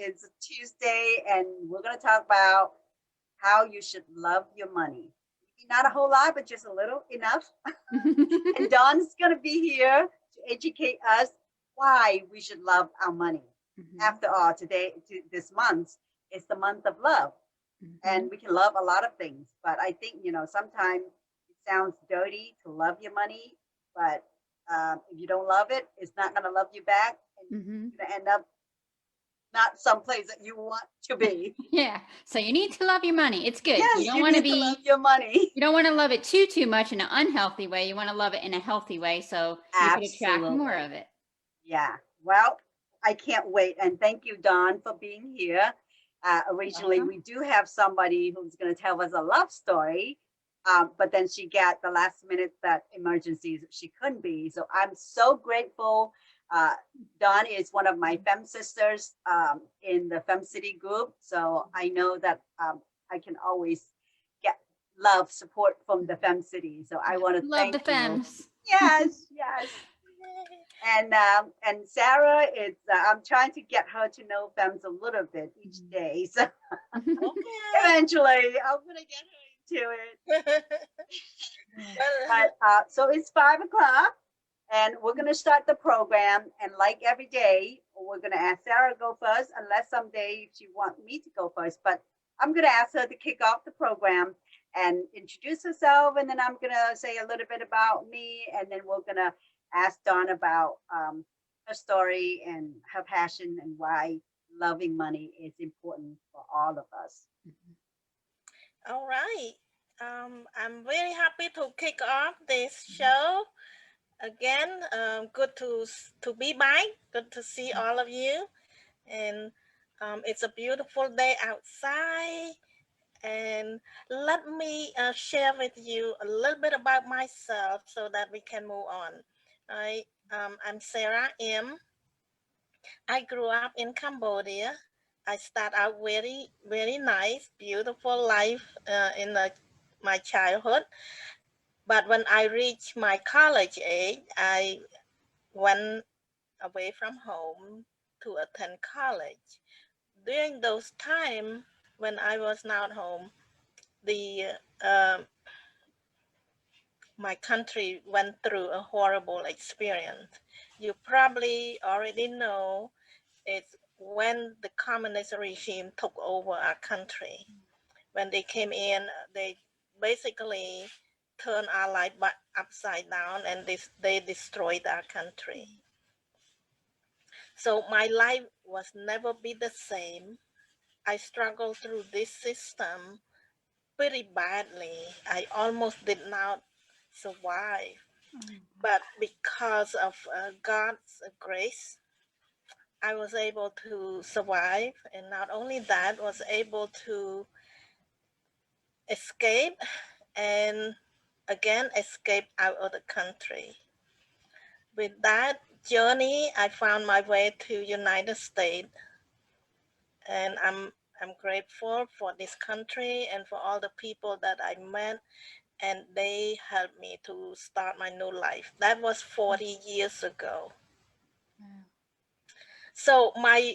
It's Tuesday, and we're going to talk about how you should love your money. Not a whole lot, but just a little enough. And Dawn's going to be here to educate us why we should love our money. After all, this month is the month of love. And we can love a lot of things. But I think, sometimes it sounds dirty to love your money. But if you don't love it, it's not going to love you back. And you're going to end up not someplace that you want to be. Yeah. So you need to love your money. It's good. Yes, you don't want to love your money. You don't want to love it too much in an unhealthy way. You want to love it in a healthy way so you can attract more of it. Yeah. Well, I can't wait. And thank you, Dawn, for being here. Originally, we do have somebody who's going to tell us a love story, but then she got the last minute that emergencies she couldn't be. So I'm so grateful. Dawn is one of my Fem sisters in the Fem City group. So I know that I can always get love, support from the Fem City. So I want to thank the Fems. Yes, yes. And Sarah is, I'm trying to get her to know Fems a little bit each day. So eventually I'm going to get her into it. But so it's 5 o'clock. And we're going to start the program. And like every day, we're going to ask Sarah to go first, unless someday she wants me to go first. But I'm going to ask her to kick off the program and introduce herself. And then I'm going to say a little bit about me. And then we're going to ask Dawn about her story and her passion and why loving money is important for all of us. All right. I'm very happy to kick off this show. Again, good to be back. Good to see all of you. And it's a beautiful day outside. And let me share with you a little bit about myself so that we can move on. I'm Sarah M. I grew up in Cambodia. I started out very, very nice, beautiful life in my childhood. But when I reached my college age, I went away from home to attend college. During those times when I was not home, my country went through a horrible experience. You probably already know it's when the communist regime took over our country. When they came in, they basically turned our life back upside down and they destroyed our country. So my life was never be the same. I struggled through this system pretty badly. I almost did not survive. But because of God's grace, I was able to survive. And not only that, was able to escape and again escape out of the country. With that journey, I found my way to United States, and I'm grateful for this country and for all the people that I met, and they helped me to start my new life. That was 40 years ago. So my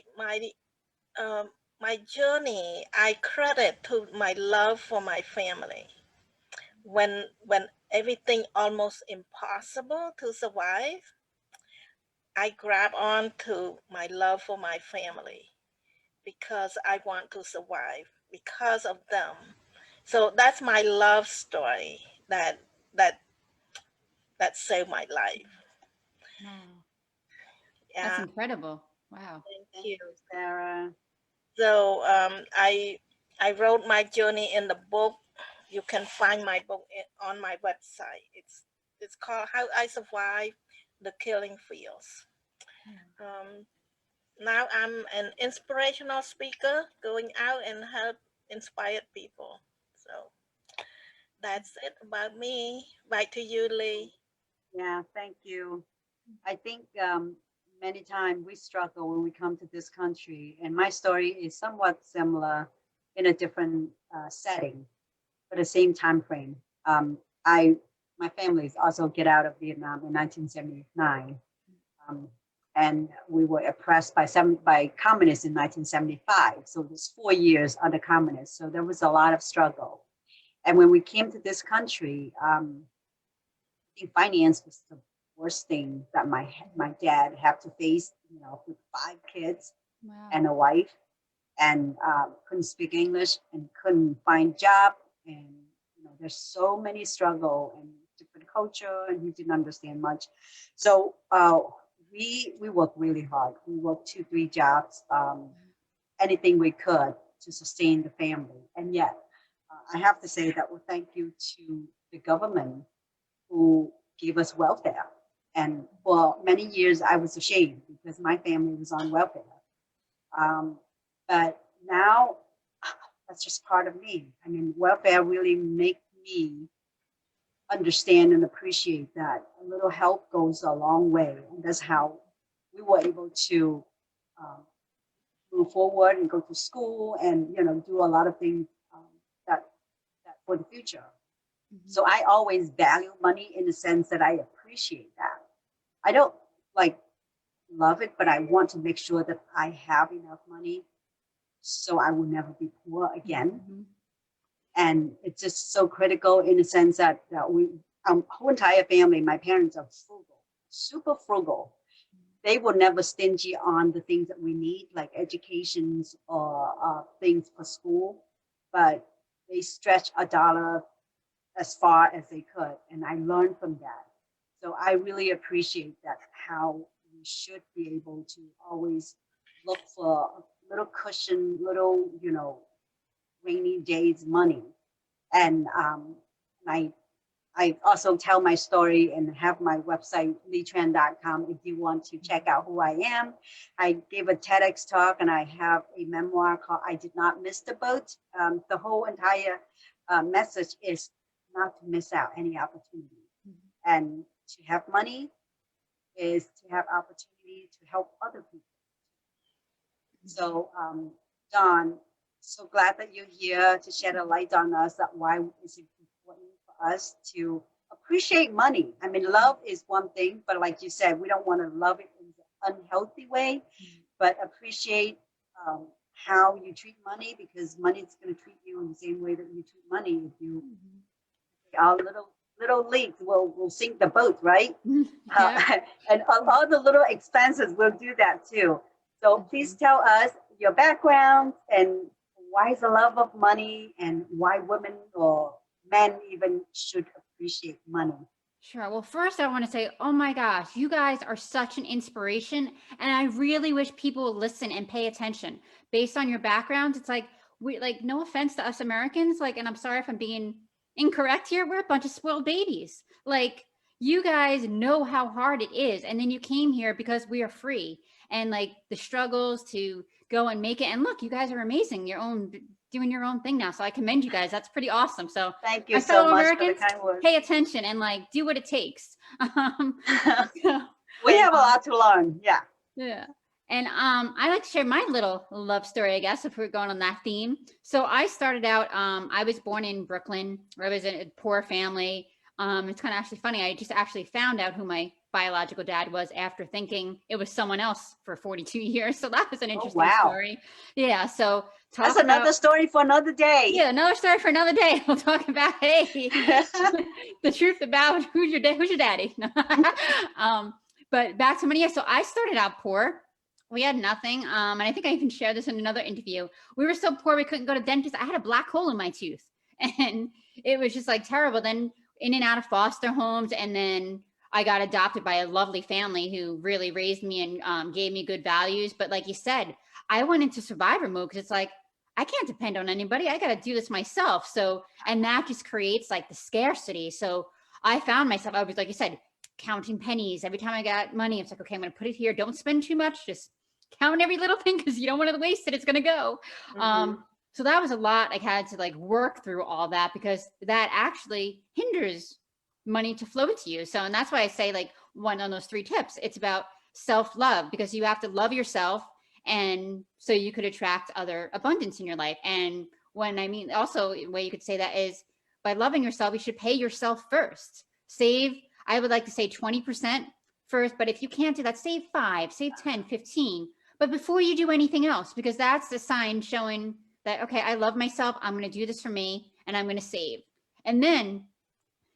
journey, I credit to my love for my family. When everything almost impossible to survive, I grab on to my love for my family because I want to survive because of them. So that's my love story that saved my life. Wow. Yeah. That's incredible. Wow. Thank you, Sarah. So I wrote my journey in the book. You can find my book on my website. It's called How I Survived the Killing Fields. Now I'm an inspirational speaker going out and help inspire people. So that's it about me. Back to you, Lee. Yeah, thank you. I think many times we struggle when we come to this country, and my story is somewhat similar in a different setting, but the same time frame. My family also get out of Vietnam in 1979, and we were oppressed by communists in 1975. So it was 4 years under communists. So there was a lot of struggle. And when we came to this country, I think finance was the worst thing that my dad had to face. You know, with 5 kids and a wife, and couldn't speak English and couldn't find job, and you know, there's so many struggle and different culture, and he didn't understand much. So we worked really hard. We worked 2-3 jobs, anything we could to sustain the family. And yet, I have to say that thank you to the government who gave us welfare. And for many years, I was ashamed because my family was on welfare. But now, that's just part of me. I mean, welfare really make me understand and appreciate that a little help goes a long way. And that's how we were able to move forward and go to school and, you know, do a lot of things that for the future. Mm-hmm. So I always value money in the sense that I appreciate that. I don't like love it, but I want to make sure that I have enough money so I will never be poor again. Mm-hmm. And it's just so critical in the sense that we, whole entire family, my parents are frugal, super frugal. They will never stingy on the things that we need, like educations or things for school, but they stretch a dollar as far as they could. And I learned from that. So I really appreciate that, how we should be able to always look for a little cushion, little, you know, rainy days money. And I also tell my story and have my website, leetran.com, if you want to check out who I am. I gave a TEDx talk and I have a memoir called I Did Not Miss the Boat. The whole entire message is not to miss out any opportunity. Mm-hmm. And to have money is to have opportunity to help other people. Mm-hmm. So, Dawn, so glad that you're here to shed a light on us, that why is it important for us to appreciate money. I mean, love is one thing, but like you said, we don't want to love it in an unhealthy way, but appreciate how you treat money, because money is going to treat you in the same way that you treat money. If you, our little leaks will sink the boat, right? Yeah. And all the little expenses will do that too. So please tell us your background and why is the love of money, and why women or men even should appreciate money. Sure. Well, first I want to say, oh my gosh, you guys are such an inspiration. And I really wish people would listen and pay attention. Based on your backgrounds, it's like, no offense to us Americans, like, and I'm sorry if I'm being incorrect here, we're a bunch of spoiled babies. Like, you guys know how hard it is. And then you came here because we are free, and like the struggles to go and make it. And look, you guys are amazing. Doing your own thing now. So I commend you guys. That's pretty awesome. So thank you so much Americans, for the kind words. Pay attention and like do what it takes. We have a lot to learn. Yeah. Yeah. And I like to share my little love story, I guess, if we're going on that theme. So I started out, I was born in Brooklyn, where I was in a poor family. It's kind of actually funny. I just actually found out who my biological dad was after thinking it was someone else for 42 years. So that was an interesting story. Yeah. So that's another story for another day. Yeah, another story for another day. We'll talk about the truth about who's your daddy. But back to money. Yeah, so I started out poor. We had nothing. And I think I even shared this in another interview. We were so poor we couldn't go to dentist. I had a black hole in my tooth, and it was just like terrible. Then in and out of foster homes, and then I got adopted by a lovely family who really raised me and gave me good values. But like you said, I went into survivor mode because it's like, I can't depend on anybody. I got to do this myself. So, and that just creates like the scarcity. So I found myself, I was, like you said, counting pennies. Every time I got money, it's like, okay, I'm going to put it here. Don't spend too much. Just count every little thing, because you don't want to waste it. It's going to go. Mm-hmm. So that was a lot. I had to like work through all that, because that actually hinders money to flow to you. So, and that's why I say like one of those 3 tips, it's about self-love, because you have to love yourself. And so you could attract other abundance in your life. And when I mean, also a way you could say that is by loving yourself, you should pay yourself first. Save, I would like to say 20% first, but if you can't do that, save 5, save 10, 15. But before you do anything else, because that's the sign showing that, okay, I love myself. I'm going to do this for me and I'm going to save. And then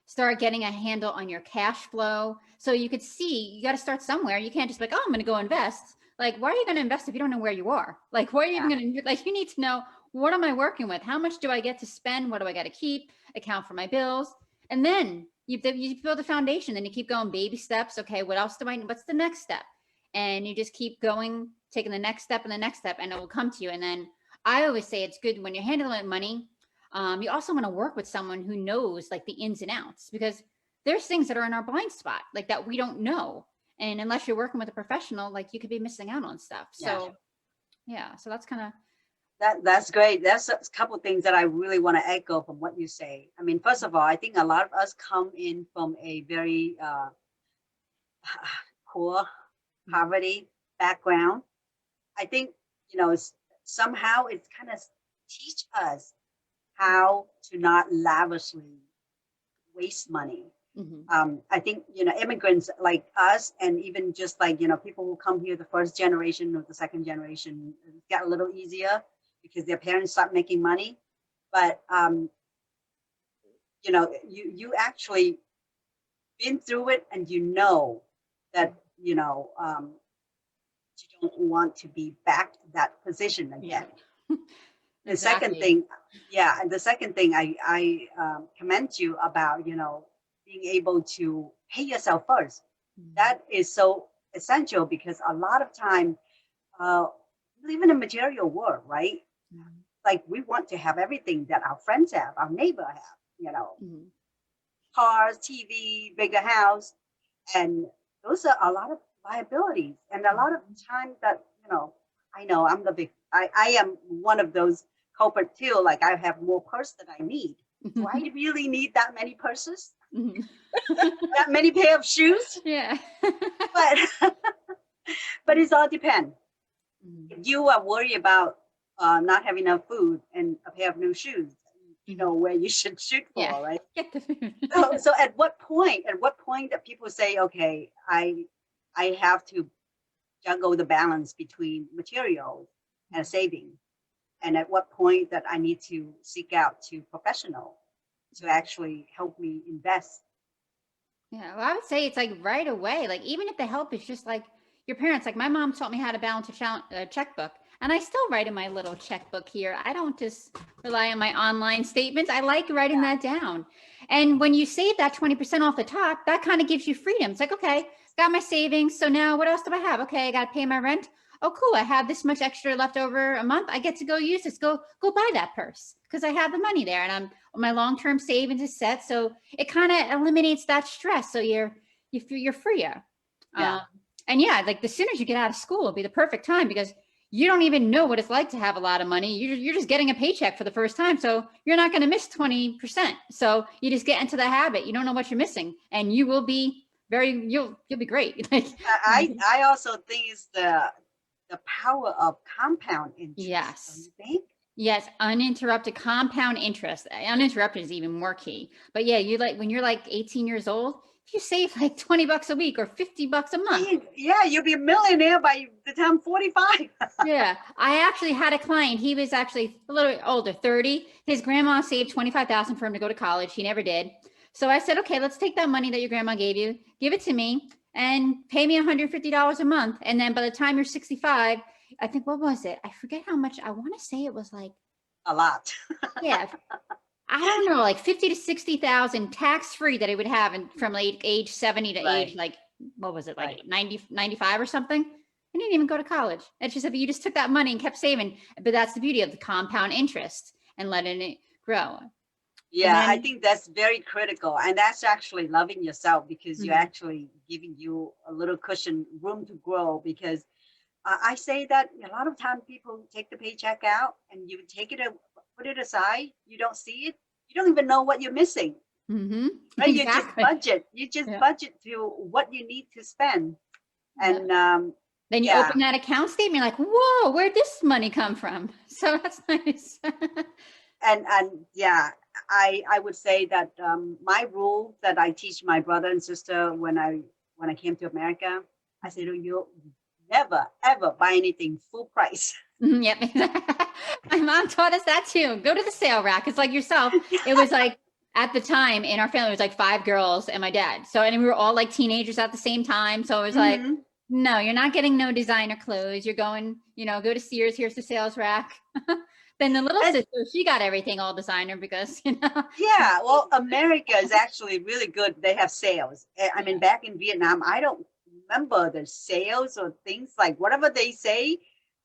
start getting a handle on your cash flow. So you could see, you got to start somewhere. You can't just be like, oh, I'm going to go invest. Like, why are you going to invest if you don't know where you are? Like, where are you even going to, like, you need to know, what am I working with? How much do I get to spend? What do I got to keep? Account for my bills. And then you build a foundation, then you keep going baby steps. Okay, what else what's the next step? And you just keep going, taking the next step and the next step, and it will come to you. And then I always say it's good when you're handling money. You also want to work with someone who knows like the ins and outs, because there's things that are in our blind spot, like that we don't know. And unless you're working with a professional, like you could be missing out on stuff. So yeah, so that's kind of, that's great. That's a couple of things that I really want to echo from what you say. I mean, first of all, I think a lot of us come in from a very poor poverty background. I think, somehow it's kind of teach us how to not lavishly waste money. I think, immigrants like us, and even just like, people who come here, the first generation or the second generation, get a little easier because their parents start making money. But, you actually been through it, and that, you don't want to be back to that position again. The second thing, and the second thing I commend you about, being able to pay yourself first. That is so essential, because a lot of time, we live in a material world, right? Like we want to have everything that our friends have, our neighbor have, cars, TV, bigger house, and those are a lot of liabilities, and a lot of time that, I know I'm I am one of those culprit too. Like I have more purse than I need. Do I really need that many purses? That many pair of shoes? Yeah. but it's all depend. If you are worried about not having enough food and a pair of new shoes, you know where you should shoot for, right? Get the food. So at what point that people say, okay, I have to juggle the balance between material and saving, and at what point that I need to seek out to professional to actually help me invest. Yeah, well, I would say it's like right away. Like even if the help is just like your parents, like my mom taught me how to balance a checkbook, and I still write in my little checkbook here. I don't just rely on my online statements. I like writing that down. And when you save that 20% off the top, that kind of gives you freedom. It's like, okay, got my savings. So now what else do I have? Okay, I got to pay my rent. Oh, cool. I have this much extra left over a month. I get to go use this, go buy that purse because I have the money there, and my long-term savings is set. So it kind of eliminates that stress. So you're freer. And yeah, like the sooner you get out of school will be the perfect time, because you don't even know what it's like to have a lot of money. You're just getting a paycheck for the first time. So you're not going to miss 20%. So you just get into the habit. You don't know what you're missing, and you will be you'll be great. Like I also think it's the power of compound interest. Yes. Don't you think? Yes, uninterrupted compound interest. Uninterrupted is even more key. But yeah, when you're like 18 years old, if you save like $20 a week or $50 a month. Yeah, you'll be a millionaire by the time 45. Yeah, I actually had a client. He was actually a little bit older, 30. His grandma saved $25,000 for him to go to college. He never did. So I said, okay, let's take that money that your grandma gave you, give it to me, and pay me $150 a month. And then by the time you're 65, I think, what was it? I forget how much. I want to say it was like a lot. Yeah. I don't know, like 50 to 60,000 tax free that he would have from like age 70 to age, like, what was it? Like 90, 95 or something. He didn't even go to college. It's just, if you just took that money and kept saving, but that's the beauty of the compound interest and letting it grow. Yeah, I think that's very critical. And that's actually loving yourself, because you're actually giving you a little cushion, room to grow. Because I say that a lot of times people take the paycheck out and you take it, put it aside. You don't see it. You don't even know what you're missing. Right? Exactly. You just budget to what you need to spend. And then you open that account statement, like, whoa, where'd this money come from? So that's nice. and yeah, I would say that my rule that I teach my brother and sister when when I came to America, I said, oh, you'll never, ever buy anything full price. Yep. My mom taught us that too. Go to the sale rack. It's like yourself. It was like at the time in our family, it was like 5 girls and my dad. So, and we were all like teenagers at the same time. So it was like, no, you're not getting no designer clothes. You're going, you know, go to Sears. Here's the sales rack. Then the little sister, she got everything all designer because, you know. Yeah, well, America is actually really good. They have sales. I mean, back in Vietnam, I don't remember the sales or things like whatever they say,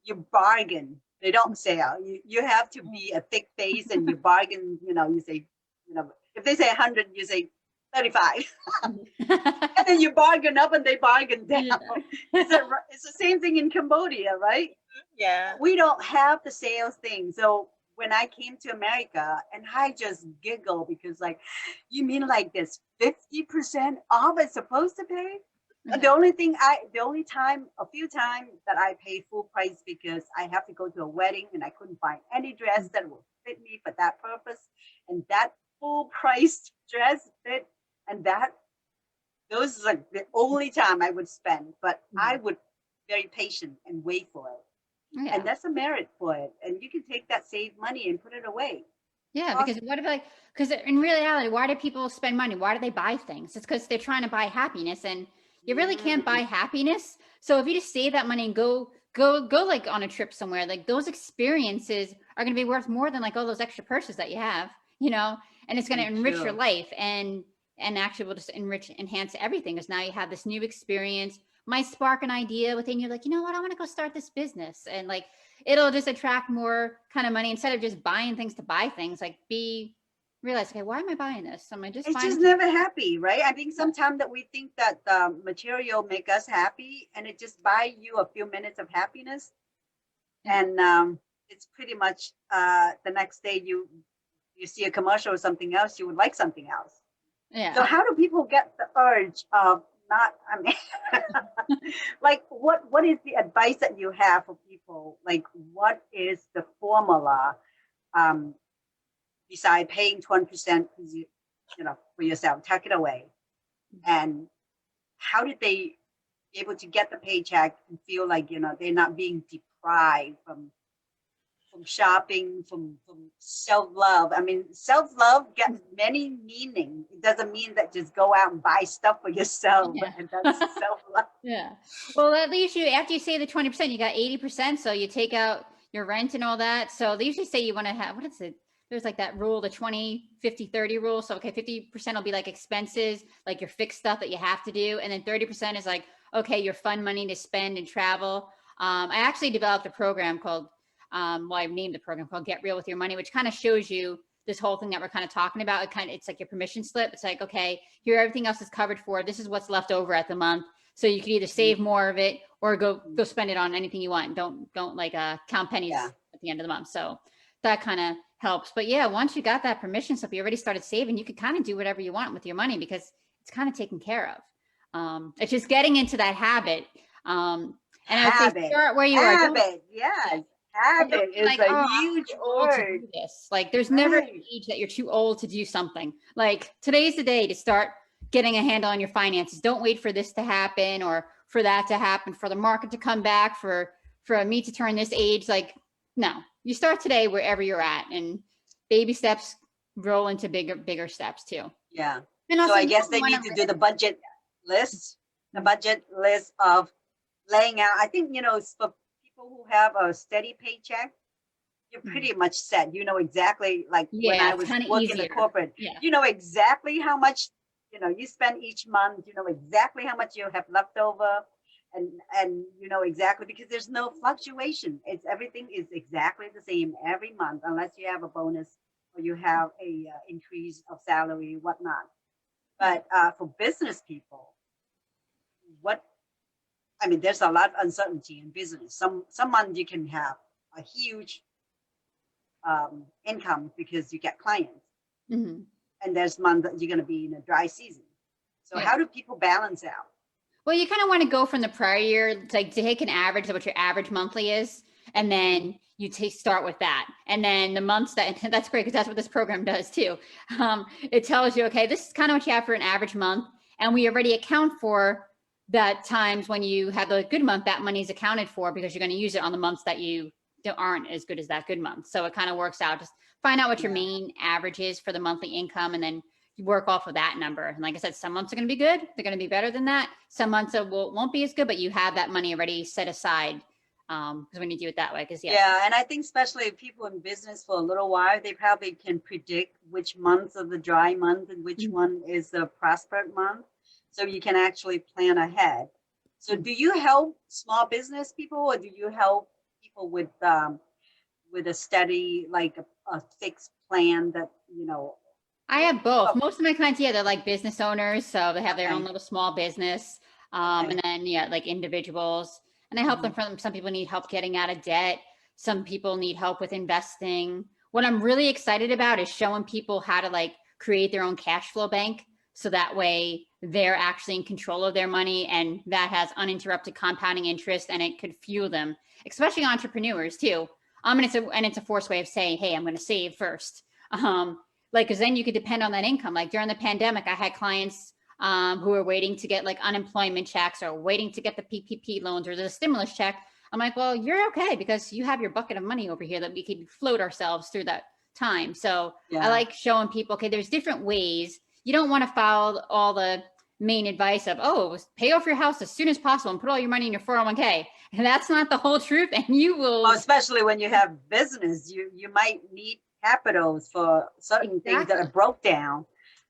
you bargain. They don't sell. You have to be a thick face and you bargain, you know, you say, you know, if they say 100, you say 35. And then you bargain up and they bargain down. It's the same thing in Cambodia, right? Yeah. We don't have the sales thing. So when I came to America, and I just giggle because like, you mean like this 50% off it's supposed to pay? The only time, a few times that I pay full price because I have to go to a wedding and I couldn't find any dress that would fit me for that purpose. And that full price dress fit, and those is like the only time I would spend, but I would very patient and wait for it. Yeah. And that's a merit for it. And you can take that saved money and put it away. Yeah, because what if because in reality, why do people spend money? Why do they buy things? It's because they're trying to buy happiness, and you really can't buy happiness. So if you just save that money and go like on a trip somewhere, like those experiences are going to be worth more than like all those extra purchases that you have, you know, and it's going to enrich your life and actually will just enhance everything because now you have this new experience. Might spark an idea within you, like, you know what, I want to go start this business, and like it'll just attract more kind of money instead of just buying things to buy things. Like realize, okay, why am I buying this? Am I just it's just never happy, right? I think sometimes that we think that the material make us happy and it just buy you a few minutes of happiness, and it's pretty much the next day you see a commercial or something else, you would like something else. Yeah. So how do people get the urge of not, I mean, like what is the advice that you have for people? Like what is the formula beside paying 20% you know, for yourself, tuck it away? And how did they be able to get the paycheck and feel like, you know, they're not being deprived from shopping, from self-love? I mean, self-love gets many meanings. It doesn't mean that just go out and buy stuff for yourself. Yeah. And that's self-love. Yeah. Well, at least after you say the 20%, you got 80%. So you take out your rent and all that. So they usually say you want to have, what is it? There's like that rule, the 20, 50, 30 rule. So, okay, 50% will be like expenses, like your fixed stuff that you have to do. And then 30% is like, okay, your fun money to spend and travel. I actually developed a program called, I've named the program called Get Real with Your Money, which kind of shows you this whole thing that we're kind of talking about. It's like your permission slip. It's like, okay, here, everything else is covered for. This is what's left over at the month. So you could either save more of it or go spend it on anything you want. Don't like count pennies at the end of the month. So that kind of helps. But yeah, once you got that permission slip, you already started saving, you could kind of do whatever you want with your money because it's kind of taken care of. It's just getting into that habit. And I would say start where you are. Yes. Habit is like, a huge word. Like there's never an age that you're too old to do something. Like today's the day to start getting a handle on your finances. Don't wait for this to happen or for that to happen, for the market to come back, for me to turn this age. Like, no, you start today wherever you're at, and baby steps roll into bigger steps too. Yeah. And also, so I guess they need to do the budget list of laying out. I think, you know, for people who have a steady paycheck, you're pretty much set. You know exactly, like when I was working in corporate, you know exactly how much, you know, you spend each month, you know exactly how much you have left over, and you know exactly, because there's no fluctuation. Everything is exactly the same every month, unless you have a bonus or you have a increase of salary, whatnot. But for business people, there's a lot of uncertainty in business. Some months you can have a huge income because you get clients, and there's months that you're going to be in a dry season. So how do people balance out? Well, you kind of want to go from the prior year, like to take an average of what your average monthly is, and then you start with that. And then the months that's great, because that's what this program does too. It tells you, okay, this is kind of what you have for an average month, and we already account for that times when you have a good month, that money is accounted for because you're going to use it on the months that aren't as good as that good month. So it kind of works out. Just find out what your main average is for the monthly income, and then you work off of that number. And like I said, some months are going to be good. They're going to be better than that. Some months won't be as good, but you have that money already set aside. Because when you do it that way, and I think especially people in business for a little while, they probably can predict which months are the dry month and which one is the prosperous month. So you can actually plan ahead. So do you help small business people, or do you help people with a steady, like a fixed plan that, I have both. Most of my clients, they're like business owners. So they have their own little small business. And then, like individuals. And I help them from, some people need help getting out of debt. Some people need help with investing. What I'm really excited about is showing people how to like create their own cash flow bank. So that way they're actually in control of their money, and that has uninterrupted compounding interest, and it could fuel them, especially entrepreneurs too. And it's a forced way of saying, hey, I'm going to save first. Because then you could depend on that income. Like during the pandemic, I had clients who are waiting to get like unemployment checks or waiting to get the PPP loans or the stimulus check. I'm like, well, you're okay because you have your bucket of money over here that we could float ourselves through that time. So I like showing people, okay, there's different ways. You don't want to follow all the main advice of, pay off your house as soon as possible and put all your money in your 401k. And that's not the whole truth. And you will, especially when you have business, you might need capitals for certain things that are broke down.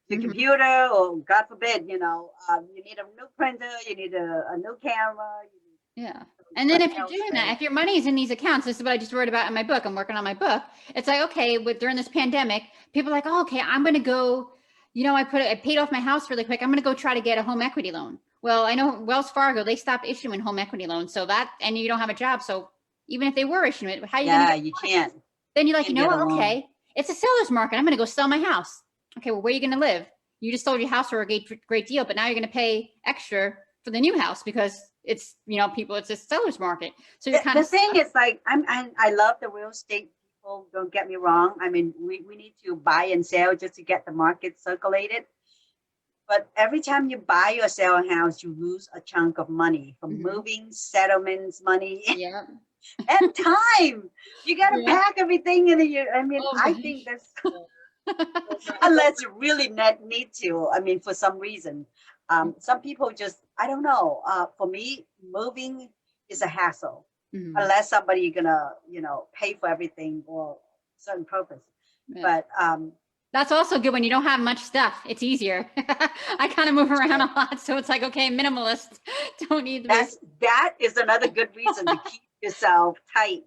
The computer, or God forbid, you need a new printer, you need a new camera. And then if you're doing that, if your money is in these accounts, this is what I just wrote about in my book. I'm working on my book. It's like, okay, during this pandemic, people are like, okay, I'm going to go, I paid off my house really quick. I'm going to go try to get a home equity loan. Well, I know Wells Fargo, they stopped issuing home equity loans. So and you don't have a job. So even if they were issuing it, how are you going to get you can't. Then you're like, okay, it's a seller's market. I'm going to go sell my house. Okay, well, where are you going to live? You just sold your house for a great deal, but now you're going to pay extra for the new house because it's, it's a seller's market. So you're kind of. The thing is, like, I love the real estate people. Don't get me wrong. I mean, we need to buy and sell just to get the market circulated. But every time you buy or sell a house, you lose a chunk of money from moving, settlements, money, and time. You got to pack everything in a year. I mean, I think that's. Unless you really need to, I mean, for some reason, some people just, I don't know. For me, moving is a hassle unless somebody gonna, pay for everything for certain purpose. But that's also good when you don't have much stuff. It's easier. I kind of move around a lot, so it's like, okay, minimalist. Don't need that is another good reason to keep yourself tight,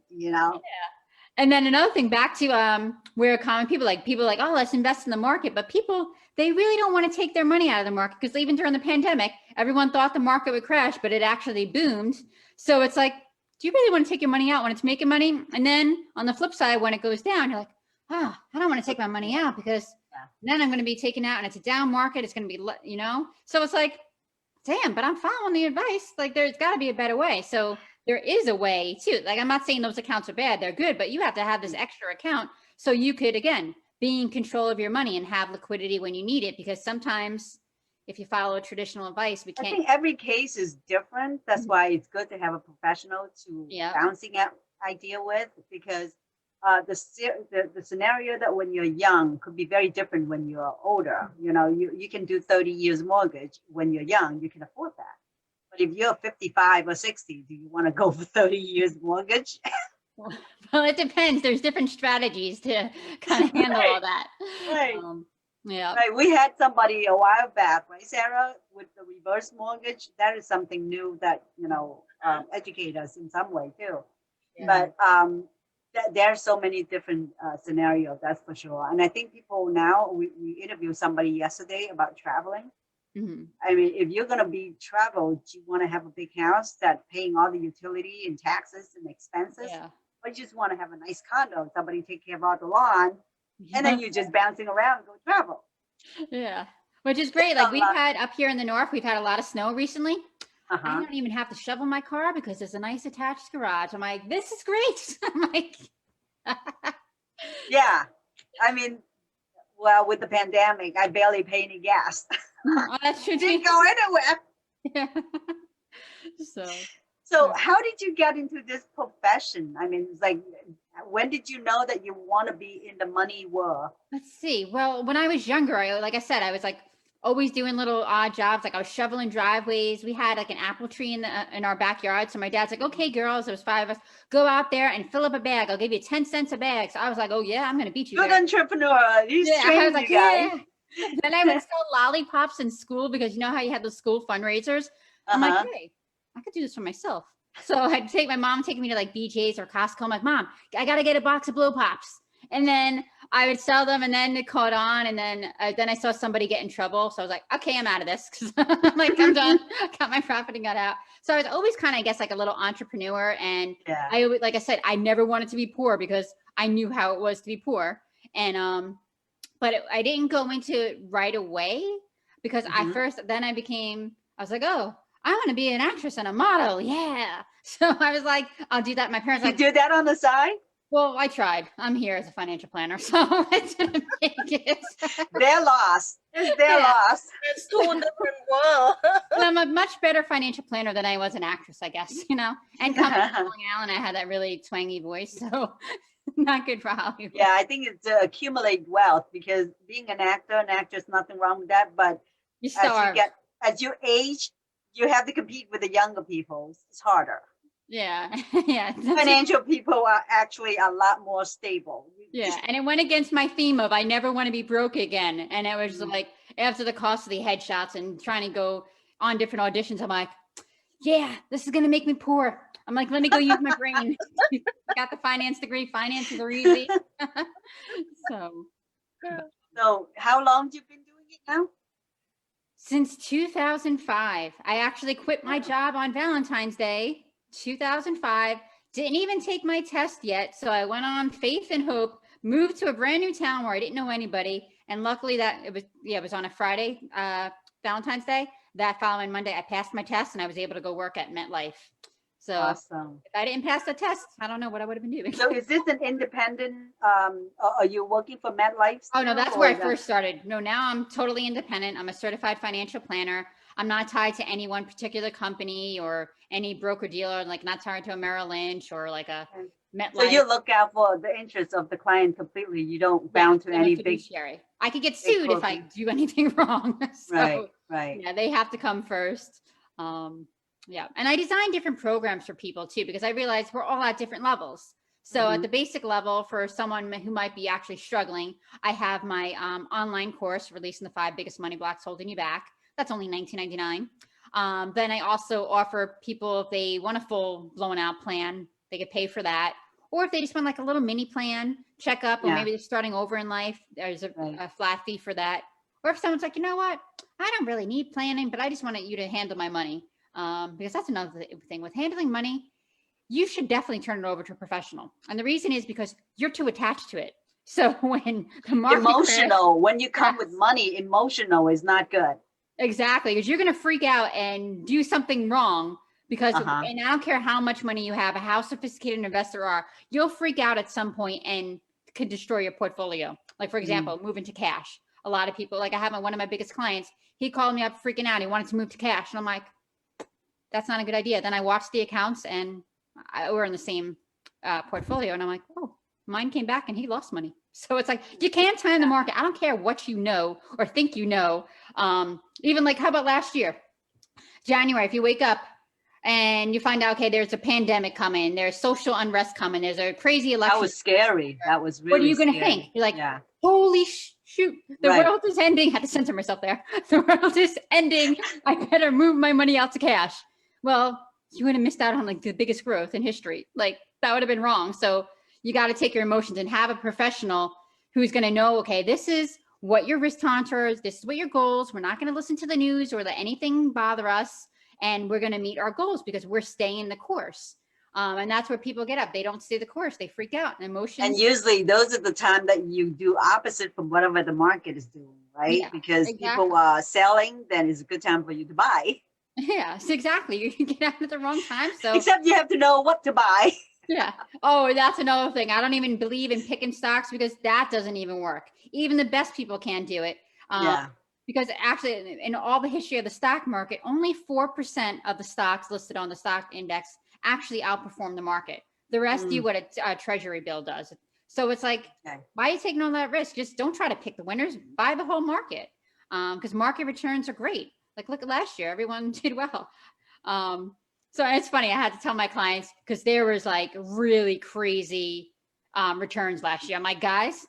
And then another thing, back to where common people like, oh, let's invest in the market. But people, they really don't want to take their money out of the market because even during the pandemic, everyone thought the market would crash, but it actually boomed. So it's like, do you really want to take your money out when it's making money? And then on the flip side, when it goes down, you're like, I don't want to take my money out because then I'm going to be taken out and it's a down market. It's going to be, So it's like, damn, but I'm following the advice. Like there's got to be a better way. So there is a way too. Like, I'm not saying those accounts are bad. They're good, but you have to have this extra account so you could, again, be in control of your money and have liquidity when you need it. Because sometimes if you follow traditional advice, we can't. I think every case is different. That's why it's good to have a professional to bouncing out idea with, because the scenario that when you're young could be very different when you're older. You can do 30 years mortgage when you're young. You can afford that. But if you're 55 or 60, do you want to go for 30 years mortgage? Well, it depends. There's different strategies to kind of handle all that. Right. Right. We had somebody a while back, right, Sarah, with the reverse mortgage. That is something new that, educate us in some way too. But there are so many different scenarios, that's for sure. And I think people now, we interviewed somebody yesterday about traveling. I mean, if you're going to be traveled, you want to have a big house that paying all the utility and taxes and expenses, but you just want to have a nice condo, somebody take care of all the lawn, and then you're just bouncing around and go travel. Yeah, which is great. Like we've had up here in the north, we've had a lot of snow recently. I don't even have to shovel my car because there's a nice attached garage. I'm like, this is great. I'm like, yeah. I mean, well, with the pandemic, I barely pay any gas. Oh, that's true. Didn't go anywhere. Yeah. So So how did you get into this profession? I mean, it's like, when did you know that you want to be in the money world? let's see. Well, when I was younger, like I said, I was like always doing little odd jobs. Like I was shoveling driveways. We had like an apple tree in our backyard. So my dad's like, okay, girls, there was 5 of us, go out there and fill up a bag. I'll give you 10 cents a bag. So I was like, oh yeah, I'm going to beat you Good there. entrepreneur. He's Yeah, I was training like, you guys. yeah. Then I would sell lollipops in school because you know how you had those school fundraisers. I'm like, hey, I could do this for myself. So I'd take my mom taking me to like BJ's or Costco. I'm like, Mom, I got to get a box of blow pops. And then I would sell them and then it caught on. And then I saw somebody get in trouble. So I was like, okay, I'm out of this. Cause I'm like, I'm done. Got my profit and got out. So I was always kind of, I guess, like a little entrepreneur. And Yeah. I always, like I said, I never wanted to be poor because I knew how it was to be poor. And, but I didn't go into it right away because I was like, oh, I want to be an actress and a model. Yeah. So I was like, I'll do that. My parents You like, do that on the side? well, I tried. I'm here as a financial planner, so I didn't make it. Their loss. It's their loss. It's 2 different worlds. I'm a much better financial planner than I was an actress, I guess, you know. And coming from Long Island, I had that really twangy voice, so not good for Hollywood. Yeah, I think it's to accumulate wealth because being an actor and actress, nothing wrong with that. But You starve. as you age, you have to compete with the younger people. It's harder. Yeah, yeah. Financial people are actually a lot more stable. Yeah, and it went against my theme of I never want to be broke again. And it was like after the cost of the headshots and trying to go on different auditions, I'm like, yeah, this is gonna make me poor. I'm like, let me go use my brain. Got the finance degree. Finances are easy. So how long have you been doing it now? Since 2005, I actually quit my job on Valentine's Day, 2005. Didn't even take my test yet. So I went on faith and hope, moved to a brand new town where I didn't know anybody. And luckily it was on a Friday, Valentine's Day. That following Monday, I passed my test and I was able to go work at MetLife. So awesome. If I didn't pass the test, I don't know what I would have been doing. So is this an independent, are you working for MetLife? Oh, no, that's where I first started. No, now I'm totally independent. I'm a certified financial planner. I'm not tied to any one particular company or any broker dealer, like not tied to a Merrill Lynch or like a MetLife. So you look out for the interests of the client completely. You don't bound to any big. I could get sued if I do anything wrong. So, right. Yeah, they have to come first. Yeah, and I design different programs for people too, because I realize we're all at different levels. So at the basic level, for someone who might be actually struggling, I have my online course, Releasing the 5 Biggest Money Blocks Holding You Back. That's only $19.99. Then I also offer people, if they want a full blown out plan, they could pay for that. Or if they just want like a little mini plan checkup, or maybe they're starting over in life, there's a flat fee for that. Or if someone's like, you know what, I don't really need planning, but I just want you to handle my money. Because that's another thing with handling money. You should definitely turn it over to a professional. And the reason is because you're too attached to it. So when the market emotional, when you come with money, emotional is not good. Exactly. Because you're going to freak out and do something wrong because, and I don't care how much money you have, how sophisticated an investor are, you'll freak out at some point and could destroy your portfolio. Like for example, moving to cash. A lot of people, like I have one of my biggest clients, he called me up freaking out. He wanted to move to cash. And I'm like, that's not a good idea. Then I watched the accounts and we're in the same portfolio. And I'm like, oh, mine came back and he lost money. So it's like, you can't time the market. I don't care what you know or think you know. Even like, how about last year, January, if you wake up and you find out, okay, there's a pandemic coming, there's social unrest coming, there's a crazy election. That was scary. That was really What are you going to scary. think? You're like, holy shoot, the world is ending. I had to censor myself there. The world is ending. I better move my money out to cash. Well, you would have missed out on like the biggest growth in history. Like that would have been wrong. So you got to take your emotions and have a professional who's going to know, okay, this is what your risk tolerance is. This is what your goals. We're not going to listen to the news or let anything bother us. And we're going to meet our goals because we're staying the course. And that's where people get up. They don't stay the course. They freak out and emotions. And usually those are the time that you do opposite from whatever the market is doing, right? Yeah, because people are selling, then it's a good time for you to buy. Yes, exactly. You get out at the wrong time. So except you have to know what to buy. Yeah. Oh, that's another thing. I don't even believe in picking stocks because that doesn't even work. Even the best people can't do it. because actually in all the history of the stock market, only 4% of the stocks listed on the stock index actually outperform the market. The rest do what a treasury bill does. So it's like, why are you taking all that risk? Just don't try to pick the winners, buy the whole market. Because market returns are great. Like look at last year, everyone did well. So it's funny, I had to tell my clients because there was like really crazy returns last year. I'm like, guys,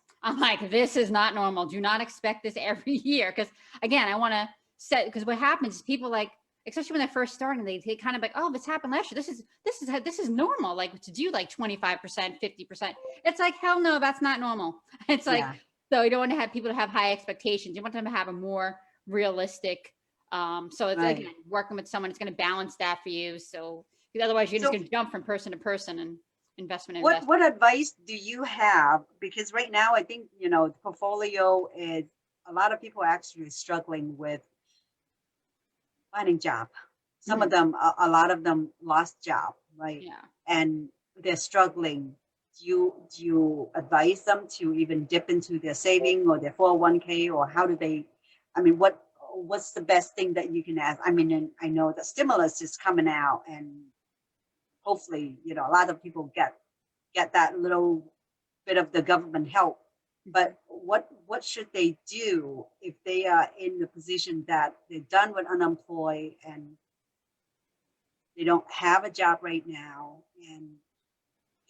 this is not normal. Do not expect this every year. Because again, I want to set, because what happens is people like, especially when they're first starting, they kind of like, oh, this happened last year. This is normal. Like to do like 25%, 50%. It's like, hell no, that's not normal. It's like, so you don't want to have people to have high expectations. You want them to have a more realistic. So it's like working with someone that's going to balance that for you. So otherwise you're just going to jump from person to person and investment. What advice do you have? Because right now, I think, the portfolio is, a lot of people actually struggling with finding job. Some of them, a lot of them lost job, right? Yeah. And they're struggling. Do you advise them to even dip into their saving or their 401k, or how do they, what's the best thing that you can ask? And I know the stimulus is coming out, and hopefully, a lot of people get that little bit of the government help. But what should they do if they are in the position that they're done with unemployed and they don't have a job right now? And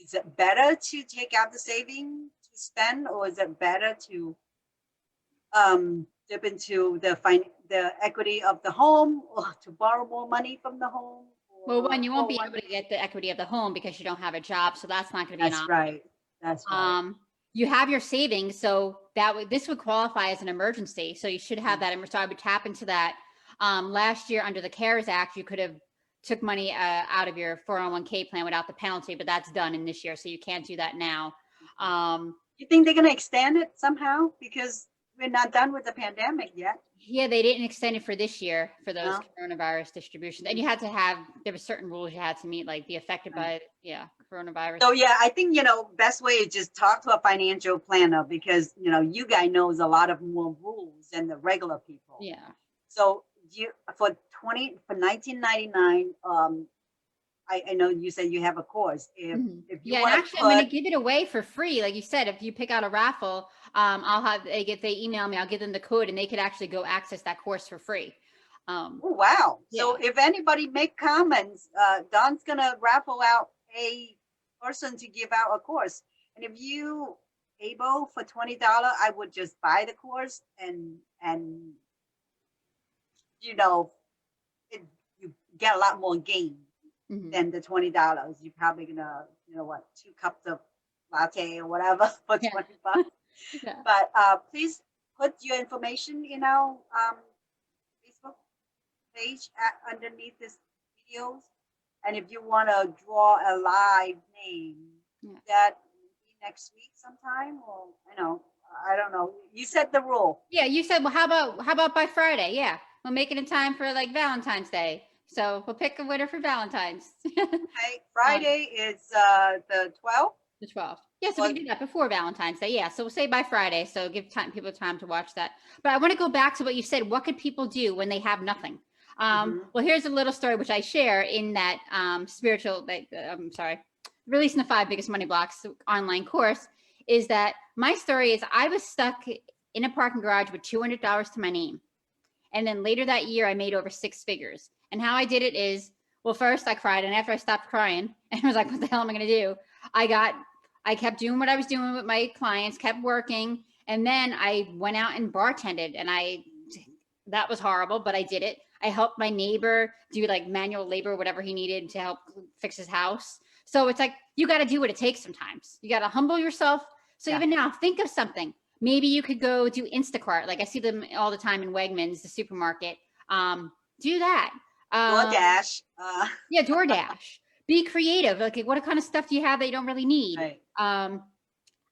is it better to take out the saving to spend, or is it better to dip into the equity of the home, or to borrow more money from the home? Well, one, you won't be able to get the equity of the home because you don't have a job, so that's not going to be an option. Right. That's right. You have your savings, so this would qualify as an emergency. So you should have that. So I would tap into that. Last year under the CARES Act, you could have took money out of your 401k plan without the penalty, but that's done in this year, so you can't do that now. You think they're going to extend it somehow, because we're not done with the pandemic yet? Yeah, they didn't extend it for this year for those coronavirus distributions. And you had to have, there were certain rules you had to meet, like be affected by, coronavirus. So yeah, I think, best way is just talk to a financial planner, because, you guy knows a lot of more rules than the regular people. Yeah. So for 1999, I know you said you have a course. If you and actually, I'm going to give it away for free. Like you said, if you pick out a raffle, they email me, I'll give them the code, and they could actually go access that course for free. Oh, wow. Yeah. So if anybody make comments, Dawn's going to raffle out a person to give out a course. And if you able for $20, I would just buy the course and you get a lot more gain than the $20. You're probably gonna, 2 cups of latte or whatever for $20. Yeah. But please put your information in our Facebook page underneath this videos. And if you want to draw a live name, that be next week sometime, or I don't know. You set the rule. Yeah, you said, well, how about by Friday? Yeah, we'll make it in time for like Valentine's Day. So we'll pick a winner for Valentine's. Okay, Friday is the 12th. The 12th. Yeah, so we can do that before Valentine's Day. Yeah, so we'll say by Friday. So give people time to watch that. But I want to go back to what you said. What could people do when they have nothing? Well, here's a little story which I share in that Releasing the 5 Biggest Money Blocks online course. Is that my story is I was stuck in a parking garage with $200 to my name. And then later that year, I made over 6 figures. And how I did it is, well, first I cried. And after I stopped crying and I was like, what the hell am I going to do? I kept doing what I was doing with my clients, kept working. And then I went out and bartended, and that was horrible, but I did it. I helped my neighbor do like manual labor, whatever he needed to help fix his house. So it's like, you got to do what it takes sometimes. You got to humble yourself. So even now, think of something. Maybe you could go do Instacart. Like I see them all the time in Wegmans, the supermarket. Do that. DoorDash. Yeah, DoorDash. Be creative. Like, what kind of stuff do you have that you don't really need? Right. I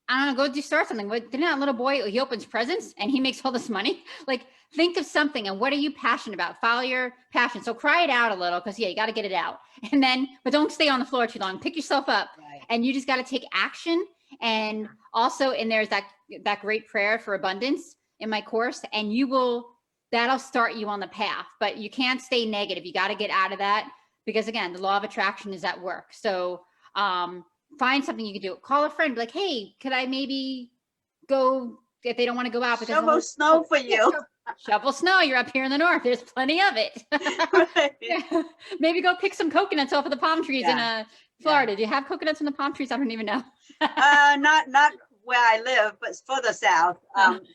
don't know, start something. Didn't that little boy, he opens presents and he makes all this money? Like, think of something, and what are you passionate about? Follow your passion. So cry it out a little, because you got to get it out. And then, but don't stay on the floor too long. Pick yourself up, and you just got to take action. And also, and there's that great prayer for abundance in my course, and you will that'll start you on the path, but you can't stay negative. You got to get out of that because again, the law of attraction is at work. So find something you can do. Call a friend, be like, hey, could I maybe go if they don't want to go out because shovel snow for you. Shovel snow. You're up here in the north. There's plenty of it. Right. Yeah. Maybe go pick some coconuts off of the palm trees in Florida. Do you have coconuts in the palm trees? I don't even know. Not where I live, but it's further south.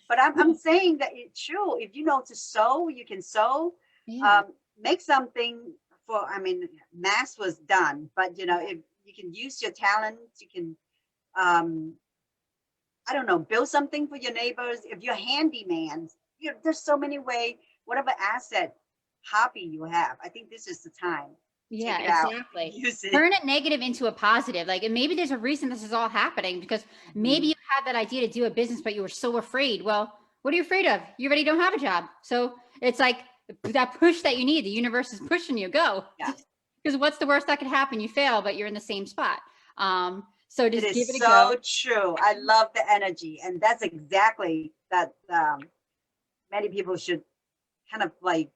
But I'm saying that it's true. If you know to sew, you can sew. Yeah. Make something for. I mean, mass was done, but you know, if you can use your talent, you can. I don't know, build something for your neighbors. If you're handyman, there's so many ways. Whatever asset, hobby you have, I think this is the time. Yeah, Take it out, exactly. use it. Turn it negative into a positive. Like, and maybe there's a reason this is all happening because maybe you had that idea to do a business, but you were so afraid. Well, what are you afraid of? You already don't have a job. So it's like that push that you need. The universe is pushing you. Go. Yeah. Because what's the worst that could happen? You fail, but you're in the same spot. So just It give is it a go. so true. I love the energy, and that's exactly that. Many people should kind of like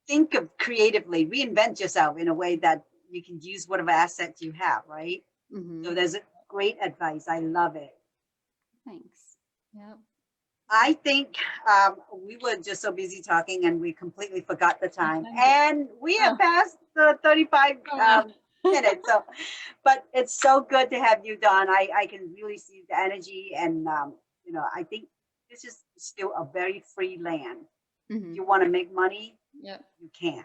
think of creatively, reinvent yourself in a way that you can use whatever assets you have, right? Mhm. So there's a great advice. I love it. Thanks. Yep. I think we were just so busy talking and we completely forgot the time. Okay. And we have passed the 35 minutes. So, but it's so good to have you, Dawn. I can really see the energy. And, you know, I think this is still a very free land. Mhm. You want to make money, Yep. you can.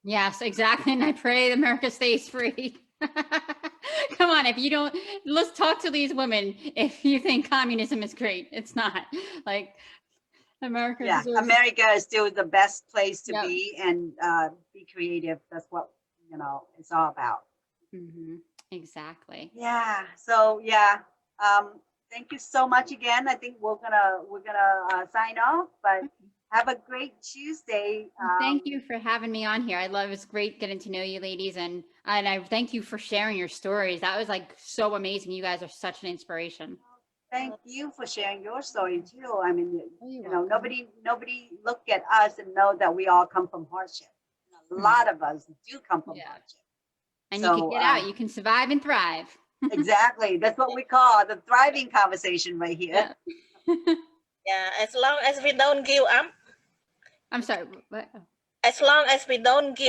Yes, exactly. And I pray America stays free. Come on, if you don't, let's talk to these women. If you think communism is great, it's not. Like America Yeah, deserves. America is still the best place to Yep. be and be creative. That's what, you know, it's all about. Mhm. Exactly. Yeah. So yeah. Thank you so much again. I think we're gonna sign off, but have a great Tuesday. Thank you for having me on here. I love it's great getting to know you ladies and I thank you for sharing your stories. That was like so amazing. You guys are such an inspiration. Thank you for sharing your story too. I mean, Oh, you're you know, welcome. nobody look at us and know that we all come from hardship. A lot of us do come from Yeah. hardship. And you can get out, you can survive and thrive. Exactly. That's what we call the thriving conversation right here. Yeah. Yeah, as long as we don't give up, I'm sorry. What? as long as we don't give